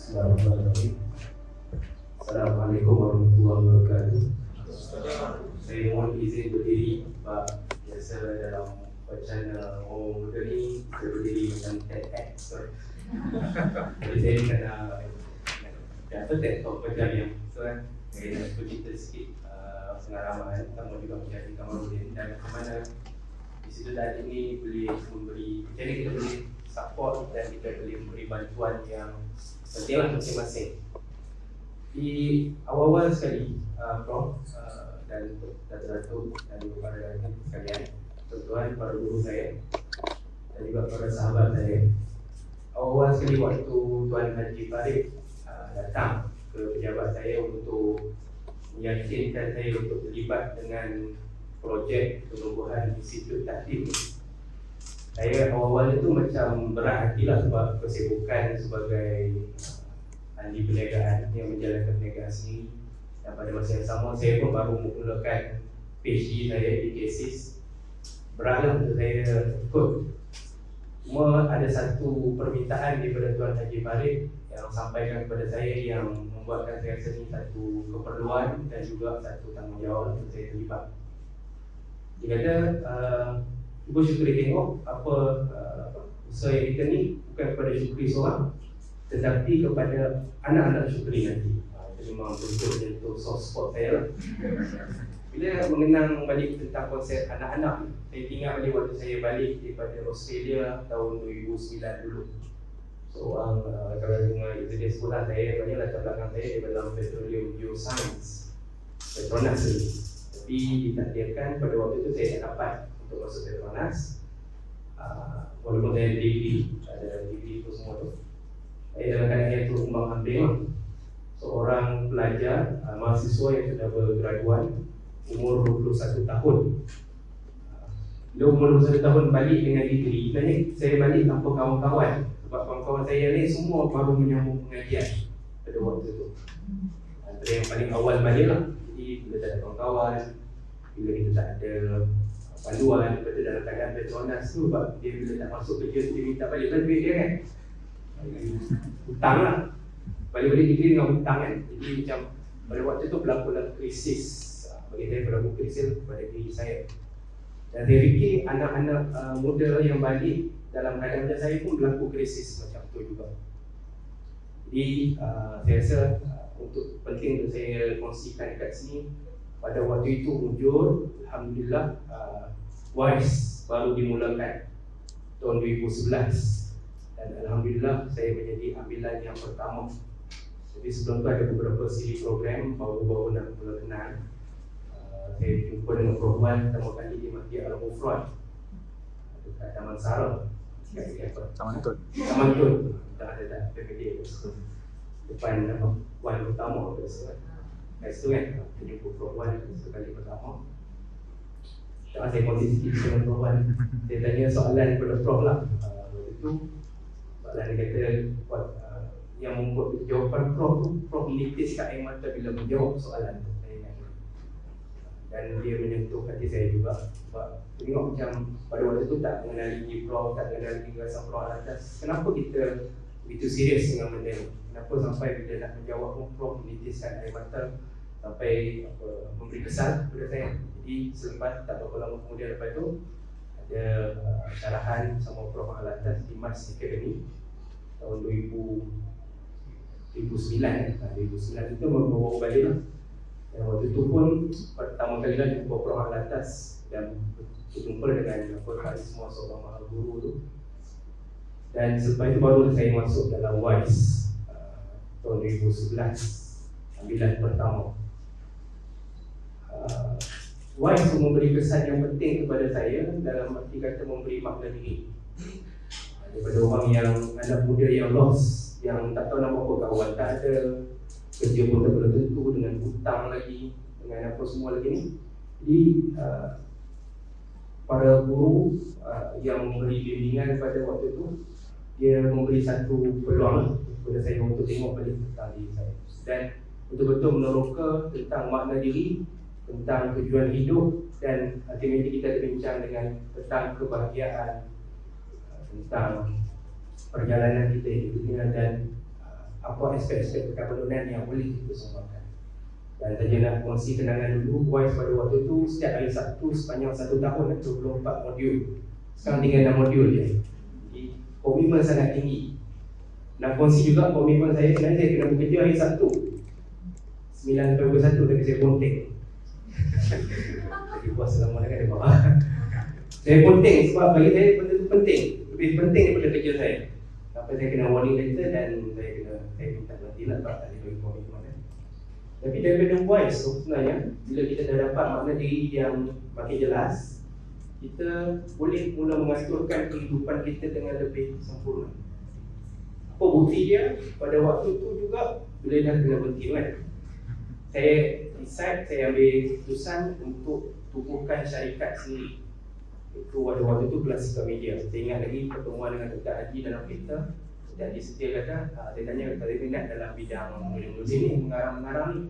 Bismillahirrahmanirrahim. Assalamualaikum warahmatullahi wabarakatuh. Saya mohon izin berdiri sebab biasa dalam wacana orang muda ni saya berdiri macam TEDx. Jadi saya kena TED Talk macam yang saya nak bercerita sikit pengalaman sama juga menjadi Kamarudin dan bagaimana di situ tadi ni boleh memberi, jadi kita boleh support dan kita boleh memberi bantuan yang pentinglah masing-masing. Di awal-awal sekali, Prof dan Datuk dan para rakyat sekalian, tuan-tuan, para guru saya dan juga para sahabat saya, awal sekali waktu Tuan Haji Farid datang ke pejabat saya untuk meyakinkan saya untuk terlibat dengan projek penubuhan Institut Taklim. Saya awal-awal itu macam berat hatilah sebab kesibukan sebagai ahli perniagaan yang menjalankan perniagaan sendiri, dan pada masa yang sama saya pun baru memulakan PhD saya di tesis. Beratlah untuk saya ikut. Cuma ada satu permintaan daripada Tuan Haji Farid yang sampaikan kepada saya yang membuatkan saya rasa ini satu keperluan dan juga satu tanggungjawab untuk saya terlibat. Dia kata, cuba syukuri tengok apa usaha yang kita ni bukan kepada syukuri seorang, tetapi kepada anak-anak syukuri nanti. Itu memang betul menyentuh soft spot saya lah. Bila mengenang balik tentang konsep anak-anak, saya ingat balik waktu saya balik daripada Australia tahun 2009 dulu. Seorang kalau dengar dia sekolah saya, banyak latar belakang saya di dalam petroleum geoscience, Petronas ni. Tapi ditakdirkan pada waktu itu saya tak dapat untuk masuk Petronas. Walaupun saya ada degree itu semua tu, saya dalam keadaan itu kembang ambing lah. Seorang pelajar, mahasiswa yang sudah bergraduan, umur 21 tahun. Dia umur 21 tahun balik dengan degree. Sebenarnya saya balik tanpa kawan-kawan, sebab kawan-kawan saya ni semua baru menyambung pengajian pada waktu itu. Antara yang paling awal balik lah. Jadi bila tak ada kawan-kawan, bila kita tak ada panduan, betul dalam keadaan Petronas tu, sebab dia bila tak masuk kerja dia minta balik duit dia kan, hutang lah, balik-balik degree dengan hutang kan. Jadi macam pada waktu tu berlakulah krisis. Bagi saya berlaku krisis pada diri saya. Dan saya fikir anak-anak muda yang balik dalam keadaan macam saya pun berlaku krisis macam tu juga. Jadi saya rasa untuk penting untuk saya kongsikan dekat sini, pada waktu itu mujur, Alhamdulillah, WISE baru dimulakan tahun 2011 dan Alhamdulillah saya menjadi ambilan yang pertama. Jadi sebelum tu ada beberapa siri program baru-baru nak mula kenal. Saya jumpa dengan Prof Wan pertama kali di Masjid Al-Mufrad dekat Taman Sarah, Taman Tun. Tak ada PPD depan Wan utama kat situ kan. Saya jumpa Prof Wan sekali pertama. Sekarang saya kongsi sikit dengan Prof Wan. Saya tanya soalan kepada Prof lah. Waktu itu soalan dia kata, yang membuat jawapan Prof tu, Prof menitis kat air mata bila menjawab soalan tu. Dan dia menyentuh hati saya juga. Sebab tengok macam pada waktu tu tak mengenali Prof, tak mengenali gagasan Prof Al-Atas. Kenapa kita begitu serius dengan benda ni? Kenapa sampai bila nak menjawab pun Prof menitiskan air mata sampai memberi kesan kepada saya. Jadi selepas tak berapa lama kemudian lepas tu ada syarahan sama Prof Al-Atas di Mas Academy tahun 2009 itu membawa balik lah. Dan waktu itu pun pertama kali lah jumpa Prof Al-Atas dan berjumpa dengan karisma seorang mahal guru tu. Dan selepas itu baru saya masuk dalam WISE tahun 2011, ambilan pertama. WISE memberi kesan yang penting kepada saya dalam arti kata memberi makna diri. Daripada orang yang anak muda yang lost, yang tak tahu nak apa kawan tak ada, kerja pun tak belum tentu, dengan hutang lagi, dengan apa semua lagi ni. Jadi para guru yang memberi bimbingan pada waktu itu, dia memberi satu peluang kepada saya untuk tengok balik tentang diri saya dan betul-betul meneroka tentang makna diri, tentang tujuan hidup, dan ultimately kita berbincang dengan tentang kebahagiaan, tentang perjalanan kita hidup dunia dan apa aspek-aspek perkabunan yang boleh kita sembangkan. Dan saya nak kongsi kenangan dulu. Wise pada waktu tu setiap hari Sabtu sepanjang 1 tahun 24 modul. Sekarang tinggal 6 modul je. Jadi komitmen sangat tinggi. Nak kongsi juga komitmen saya sebenarnya saya kena bekerja hari Sabtu 9-21 tapi saya ponteng. Jadi puas selama dekat dia bawah. Saya ponteng sebab bagi saya benda tu penting. Lebih penting daripada kerja saya. Sampai saya kena warning letter dan saya minta berhenti lah sebab tak boleh bagi komitmen. Tapi daripada wise tu sebenarnya, bila kita dah dapat makna diri yang makin jelas, kita boleh mula mengaturkan kehidupan kita dengan lebih sempurna. Apa bukti dia? Pada waktu tu juga, bila dah kena berhenti kan, saya decide, saya ambil keputusan untuk tubuhkan syarikat sendiri. Itu pada waktu tu Classical Media. Saya ingat lagi pertemuan dengan Dr. Haji dalam kereta. Dr. Haji setia kata, dia tanya kalau saya minat dalam bidang nulis ni, mengarang-mengarang ni,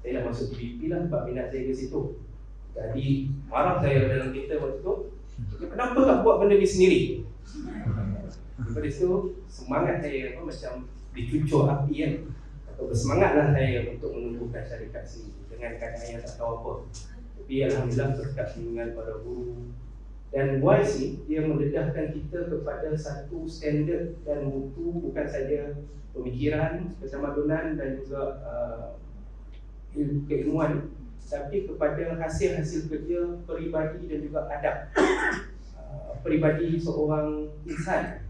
saya nak masuk TVP lah sebab minat saya ke situ. Jadi marah saya dalam kereta waktu tu, kenapa tak buat benda ni sendiri? Daripada situ semangat saya macam dicucuk api kan, atau bersemangatlah saya untuk menumbuhkan syarikat sendiri dengan keadaan yang tak tahu apa. Tapi alhamdulillah berkat bimbingan para guru dan wise ni, dia mendedahkan kita kepada satu standard dan mutu, bukan saja pemikiran, ketamadunan dan juga keilmuan, tapi kepada hasil-hasil kerja peribadi dan juga adab peribadi seorang insan.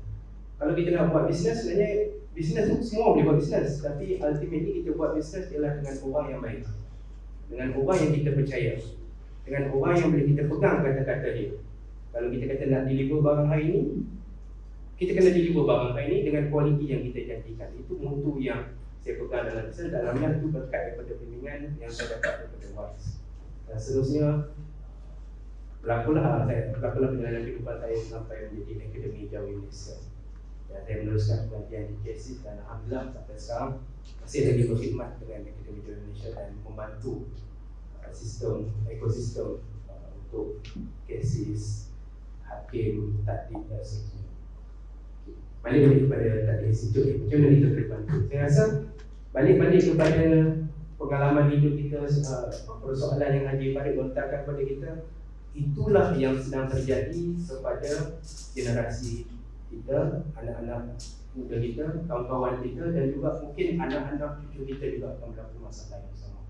Kalau kita nak buat bisnes, sebenarnya bisnes tu semua boleh buat bisnes, tapi ultimately kita buat bisnes ialah dengan orang yang baik, dengan orang yang kita percaya, dengan orang yang boleh kita pegang kata-kata dia. Kalau kita kata nak deliver barang hari ini, kita kena deliver barang hari ini dengan kualiti yang kita janjikan. Itu mutu yang saya pegang dalam bisnes. Dalamnya itu berkat daripada bimbingan yang saya dapat daripada WISE. Dan seterusnya berlakulah perjalanan kehidupan saya sampai menjadi Akademi Jawi Malaysia. Dan saya meneruskan pengajian di KSIS dan alhamdulillah sampai sekarang masih lagi berkhidmat dengan Akademi Jawi Malaysia dan membantu ekosistem untuk KSIS, Hakim, Takdim dan sebagainya. Balik kepada tadi situ macam mana kita boleh bantu. Saya rasa balik kepada pengalaman hidup kita, persoalan yang Haji Farid lontarkan kepada kita, itulah yang sedang terjadi kepada generasi kita, anak-anak muda kita, kawan-kawan kita dan juga mungkin anak-anak cucu kita juga akan berlaku masalah yang sama.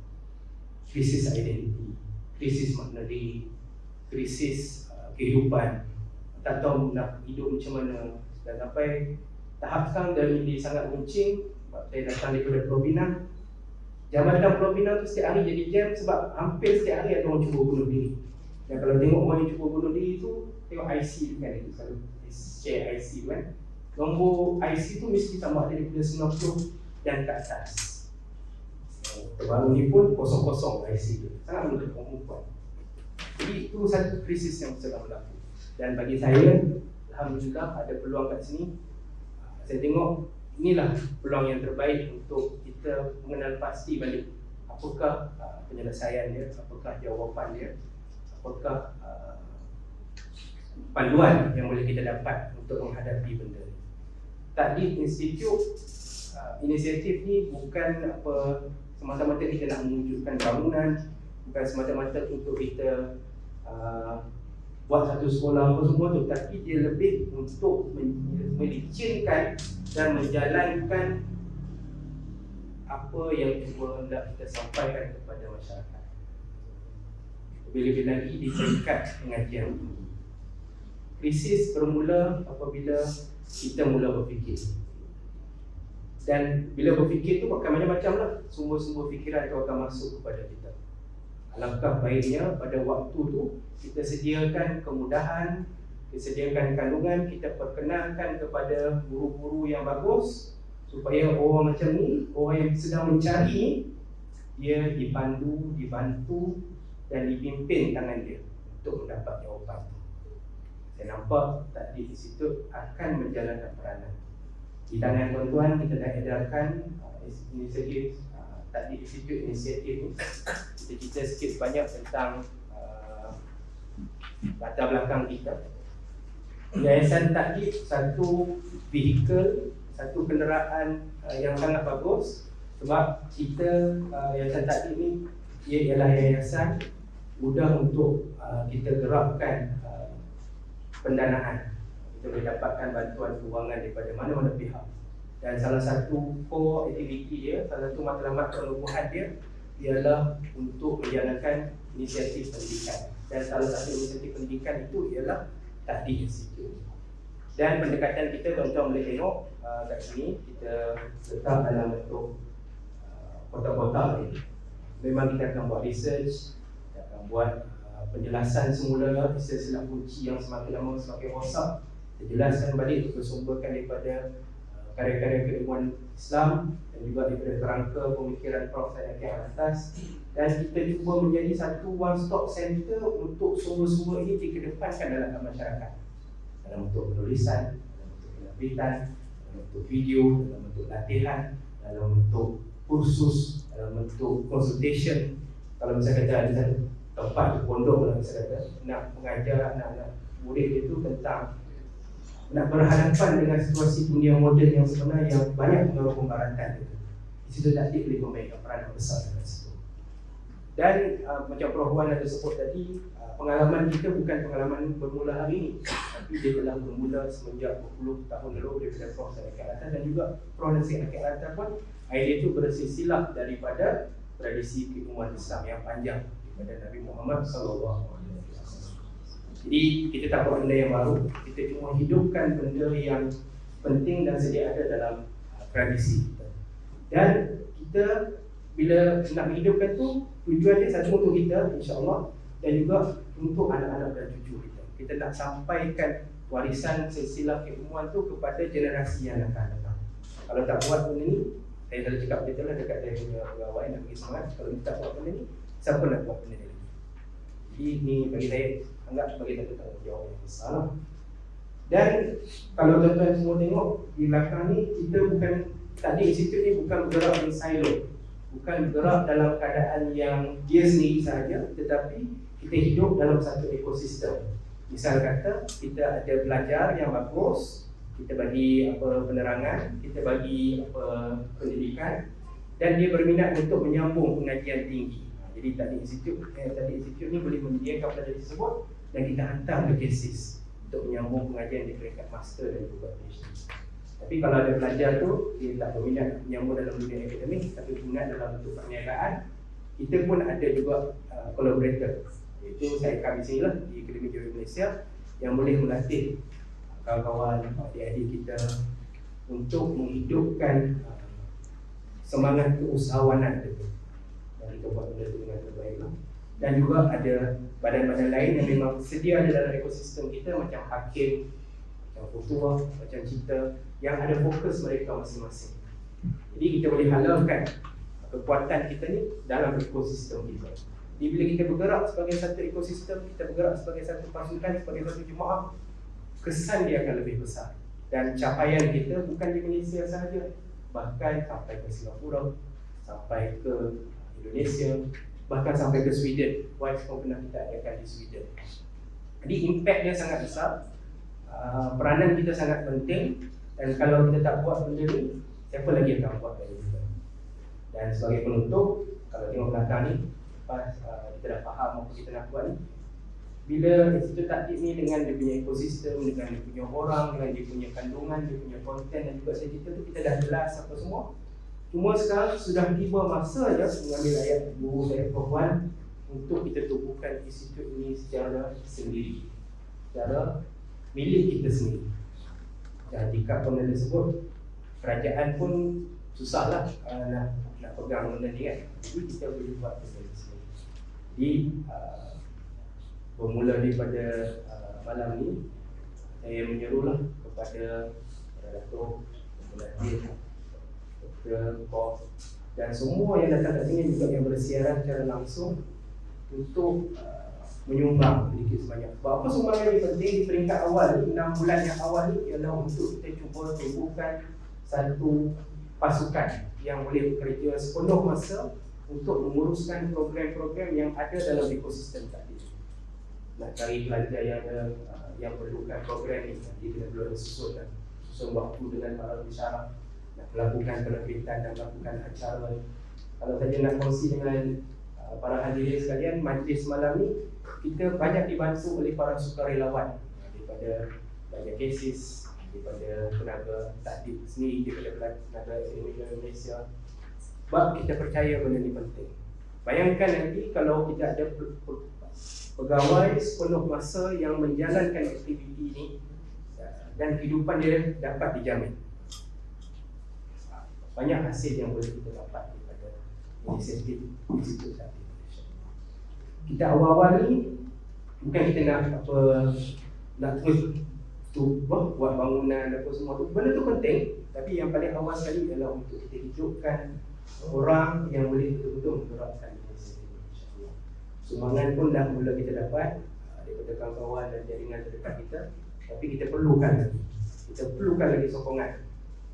Krisis identiti, krisis makna diri, krisis kehidupan, tak tahu nak hidup macam mana. Dan sampai tahap sekarang dah menjadi sangat runcing. Saya datang daripada Pulau Pinang. Jambatan Pulau Pinang tu setiap hari jadi jam sebab hampir setiap hari ada orang cuba bunuh diri. Dan kalau tengok orang yang cuba bunuh diri tu, tengok IC tu kan, itu selalu share IC tu kan. Nombor IC tu mesti tambah daripada 90 dan ke atas. Terbaru ni pun kosong-kosong IC tu. Sangat mudah perempuan. Jadi itu satu krisis yang sedang berlaku. Dan bagi saya, alhamdulillah ada peluang kat sini. Saya tengok inilah peluang yang terbaik untuk kita mengenal pasti balik apakah penyelesaian dia, apakah jawapan dia, apakah panduan yang boleh kita dapat untuk menghadapi benda ni. Takdim Institute inisiatif ni bukan semata-mata kita nak mewujudkan bangunan, bukan semata-mata untuk kita buat satu sekolah apa semua tu, tapi dia lebih untuk melicinkan dan menjalankan apa yang cuba hendak kita sampaikan kepada masyarakat. Lebih-lebih lagi di tingkat pengajian tinggi. Krisis bermula apabila kita mula berfikir. Dan bila berfikir tu akan macam-macam lah, sumber-sumber fikiran itu akan masuk kepada kita. Alangkah baiknya pada waktu tu kita sediakan kemudahan, kita sediakan kandungan, kita perkenalkan kepada guru-guru yang bagus supaya orang macam ni, orang yang sedang mencari, dia dipandu, dibantu dan dipimpin tangan dia untuk mendapat jawapan. Saya nampak Takdim Institute akan menjalankan peranan. Di tangan tuan-tuan kita dah edarkan inisiatif Takdim Institute inisiatif ni. Kita cerita sikit banyak tentang latar belakang kita. Yayasan Takdim satu vehikel, satu kenderaan yang sangat bagus, sebab kita Yayasan Takdir ni ia ialah yayasan mudah untuk kita gerakkan pendanaan. Kita boleh dapatkan bantuan kewangan daripada mana-mana pihak. Dan salah satu core aktiviti dia, salah satu matlamat penubuhan dia ialah untuk menjalankan inisiatif pendidikan. Dan salah satu inisiatif pendidikan itu ialah Takdir Institute. Dan pendekatan kita, tuan-tuan boleh tengok kat sini, kita letak dalam bentuk kotak-kotak ni. Memang kita akan buat research, kita akan buat penjelasan semula, istilah kunci yang semakin lama semakin rosak. Kita jelaskan balik, bersumberkan daripada karya-karya keilmuan Islam dan juga daripada kerangka pemikiran Prof. Syed Akil Alatas. Dan kita cuba menjadi satu one stop center untuk sumber-sumber ini dikedepankan dalam masyarakat, dalam bentuk penulisan, dalam bentuk penerbitan, dalam bentuk video, dalam bentuk latihan, dalam bentuk kursus, dalam bentuk consultation. Kalau misalnya kata ada satu tempat di pondok, kalau misalnya kata nak mengajar anak-anak murid itu tentang nak berhadapan dengan situasi dunia moden yang sebenar yang banyak mengalami pembaratan itu, di situ Takdir boleh memainkan peranan besar dalam situ. Dan macam Prof. Wan ada sebut tadi, pengalaman kita bukan pengalaman bermula hari ini, tapi dia telah bermula semenjak berpuluh tahun lalu daripada Prof. Syed Akil Alatas dan juga Prof. Syed Akil Alatas pun idea itu bersilsilah daripada tradisi keilmuan Islam yang panjang daripada Nabi Muhammad SAW. Jadi kita tak buat benda yang baru, kita cuma hidupkan benda yang penting dan sedia ada dalam tradisi kita. Dan kita bila nak menghidupkan tu, tujuan dia satu untuk kita insya-Allah dan juga untuk anak-anak dan cucu kita. Kita nak sampaikan warisan silsilah keilmuan tu kepada generasi yang akan datang. Kalau tak buat benda ni, saya dah cakap betul lah dekat saya punya pegawai nak bagi semangat. Kalau kita tak buat benda ni, siapa nak buat benda ni lagi? Jadi ni bagi saya anggap sebagai satu tanggungjawab yang besar lah. Dan kalau tuan-tuan semua tengok di belakang ni, kita bukan, Takdir Institute ni bukan bergerak in silo, bukan bergerak dalam keadaan yang dia sendiri sahaja, tetapi kita hidup dalam satu ekosistem. Misal kata kita ada belajar yang bagus, kita bagi penerangan, kita bagi pendidikan, dan dia berminat untuk menyambung pengajian tinggi. Jadi Takdir Institute ni boleh menyediakan pelajar tersebut dan kita hantar ke tesis untuk menyambung pengajian di peringkat master dan juga PhD. Tapi kalau ada pelajar tu dia tak berminat menyambung dalam dunia akademik tapi berminat dalam bentuk perniagaan, kita pun ada juga collaborator, iaitu saya kami sini lah di Akademi Geologi Malaysia yang boleh melatih kawan-kawan, adik-adik kita untuk menghidupkan semangat keusahawanan itu. Dan kita buat benda itu dengan terbaik lah. Dan juga ada badan-badan lain yang memang sedia ada dalam ekosistem kita, macam Hakim, macam Futuah, macam Cita, yang ada fokus mereka masing-masing. Jadi kita boleh halalkan kekuatan kita ni dalam ekosistem kita. Jadi bila kita bergerak sebagai satu ekosistem, kita bergerak sebagai satu pasukan, sebagai satu jemaah, kesan dia akan lebih besar. Dan capaian kita bukan di Malaysia sahaja, bahkan sampai ke Singapura, sampai ke Indonesia, bahkan sampai ke Sweden. WISE pun pernah kita adakan di Sweden. Jadi impact dia sangat besar, peranan kita sangat penting. Dan kalau kita tak buat benda ni, siapa lagi akan buat benda kita? Dan sebagai penutup, kalau tengok belakang ni, lepas kita dah faham apa kita nak buat ni, bila Institut Takdir ni dengan dia punya ekosistem, dengan dia punya orang, dengan dia punya kandungan, dia punya konten dan juga cerita tu, kita dah jelas apa semua. Cuma sekarang sudah tiba masa je mengambil ayat guru saya Prof. Wan untuk kita tubuhkan institut ini secara sendiri, secara milik kita sendiri. Dan jika pun ada sebut, kerajaan pun susahlah nak pegang benda ni kan. Jadi kita boleh buat benda ni sendiri. Jadi bermula daripada malam ni, saya menyerulah kepada Dato' Muhammad Dr. Prof dan semua yang datang kat sini juga yang bersiaran secara langsung untuk menyumbang sedikit sebanyak. Sebab apa sumbangan ini penting di peringkat awal ni, 6 bulan yang awal ni ialah untuk kita cuba tumbuhkan satu pasukan yang boleh bekerja sepenuh masa untuk menguruskan program-program yang ada dalam ekosistem tadi. Nak cari pelajar yang perlukan program ni, nanti kita perlu susun susun waktu dengan para pensyarah nak melakukan penerbitan dan melakukan acara. Kalau saja nak kongsi dengan para hadirin sekalian, majlis malam ni kita banyak dibantu oleh para sukarelawan daripada banyak cases, daripada tenaga takdir sendiri, daripada tenaga akademik Malaysia. Sebab kita percaya benda ni penting. Bayangkan nanti kalau kita ada pegawai sepenuh masa yang menjalankan aktiviti ini dan kehidupan dia dapat dijamin. Banyak hasil yang boleh kita dapat daripada inisiatif Institut Takdir Malaysia. Kita awal-awal ni bukan kita nak terus buat bangunan apa semua tu. Benda tu penting, tapi yang paling awal sekali adalah untuk kita hidupkan orang yang boleh betul-betul menggerakkan inisiatif ini. Sumbangan pun dah mula kita dapat daripada kawan-kawan dan jaringan terdekat kita, tapi kita perlukan lagi. Kita perlukan lagi sokongan.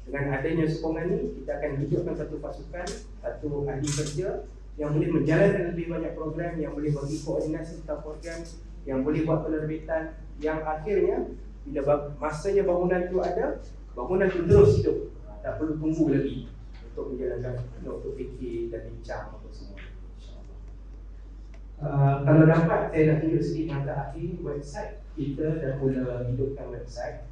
Dengan adanya sokongan ni, kita akan hidupkan satu pasukan, satu ahli kerja yang boleh menjalankan lebih banyak program, yang boleh bagi koordinasi tentang program, yang boleh buat penerbitan, yang akhirnya bila masanya bangunan tu ada, bangunan tu terus hidup. Tak perlu tunggu lagi untuk menjalankan, untuk fikir dan bincang apa semua. Kalau dapat, saya nak tunjuk sikit yang terakhir, website kita dah mula hidupkan website.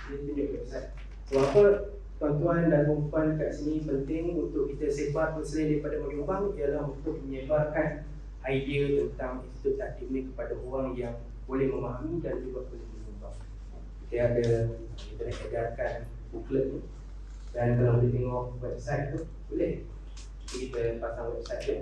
Dia tunjuk website. Sebab apa tuan-tuan dan perempuan kat sini penting untuk kita sebar selain daripada menyumbang, ialah untuk menyebarkan idea tentang Institut Takdir ni kepada orang yang boleh memahami dan juga boleh menyumbang. Kita nak edarkan booklet ni, dan kalau boleh tengok website tu, boleh kita pasang website dia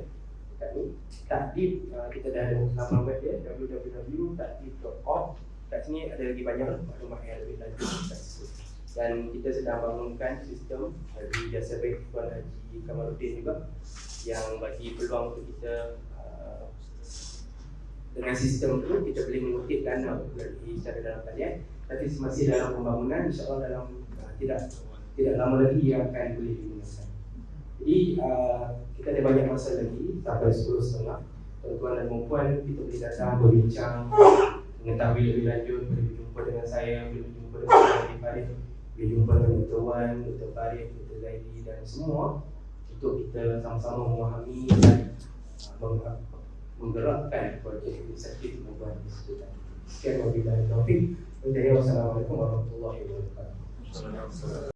dekat ni. Takdir, kita dah ada laman web dia, www.takdir.org. Kat sini ada lagi banyak maklumat yang lebih lanjut kat situ. Dan kita sedang bangunkan sistem dari jasa baik Tuan Haji Kamaluddin juga, yang bagi peluang untuk kita dengan sistem tu kita boleh mengutip dana dari secara dalam talian, tapi masih dalam pembangunan. InsyaAllah dalam tidak lama lagi ia akan boleh digunakan. Jadi kita ada banyak masa lagi sampai 10.30. Tuan-tuan dan perempuan, kita boleh datang berbincang, mengetahui lebih lanjut, boleh berjumpa dengan saya, boleh berjumpa dengan Dr. Farid, boleh jumpa dengan Dr. Wan, Dr. Farid, Dr. Zaidi dan semua, untuk kita sama-sama memahami dan menggerakkan projek inisiatif perubahan Institut. Sekian wabillahi taufiq. Wassalamualaikum warahmatullahi wabarakatuh.